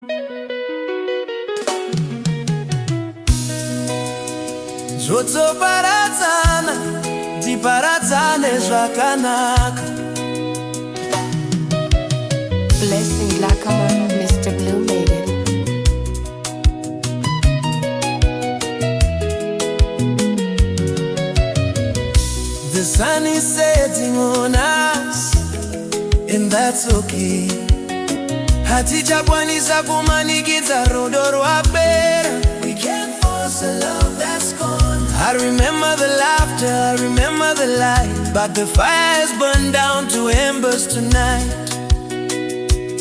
Zvotoparadzana, tiparadzane zvakanaka. Blessing Dhlakama Mr Blue made it. The sun is setting on us, and that's okay. Hatichakwanisa kumanikidza rudo rwapera. We can't force a love that's gone. I remember the laughter, I remember the light, but the fire has burned down to embers tonight.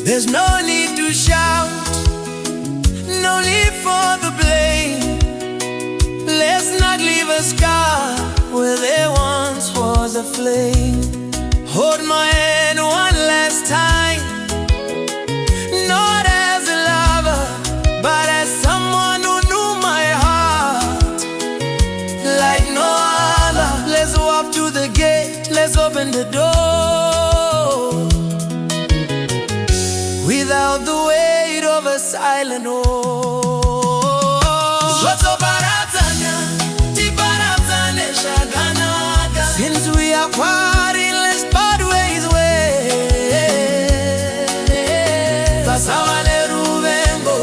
There's no need to shout, no need for the blame. Let's not leave a scar where there once was a flame. Hold my hand one last time, not as a lover, but as someone who knew my heart like no other. Let's walk to the gate, let's open the door, without the weight of a silent war. Zvotoparadzana, tiparadzane zvakanaka. Since we are parting, let's part ways pasawa neruvengo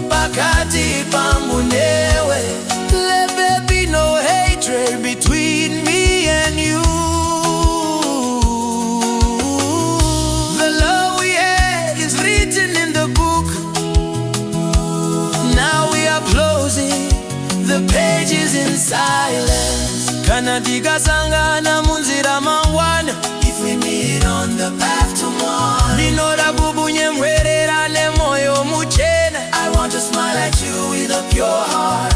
pakati pangu newe. Let there be no hatred between me and you. The love we had is written in the book. Now we are closing the pages in silence. Kana tikasangana munzira mangwana, if we meet on the path tomorrow, ndinoda bubunye mwererane moyo muchena. I want to smile at you with a pure heart.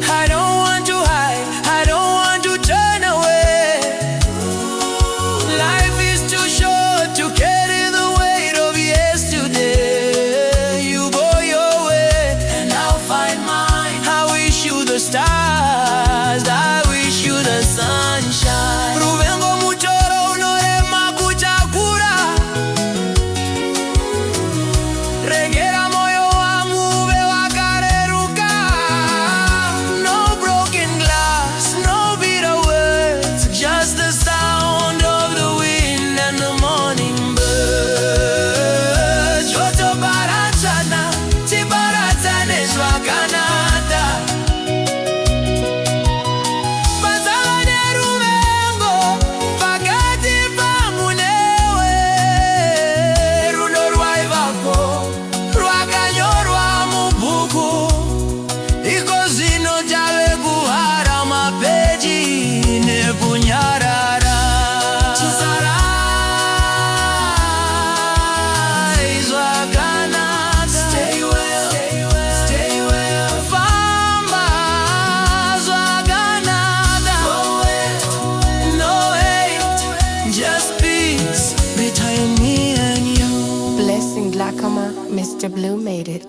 I don't want to hide, I don't want to turn away. Life is too short to carry the weight of yesterday. You go your way and I'll find mine. I wish you the stars, I wish you the sunshine. Ruvengo muchoro unorema kuchakura. Regera moyo wangu uve wakareruka. No broken glass, no bitter words, just the sound of the wind and the morning birds. Zvotoparadzana, tiparadzane zvakanaka. Pasawa neruvengo pakati pangu newe. Rudo rwaivako rwakanyorwa mubhuku, iko zvino tave kuhara mapeji nekunyarara. Chisarai zvakanaka. Stay well, stay well. Famba zvakanaka. No hate, just peace between me and you. Blessing Dhlakama Mr Blue made it.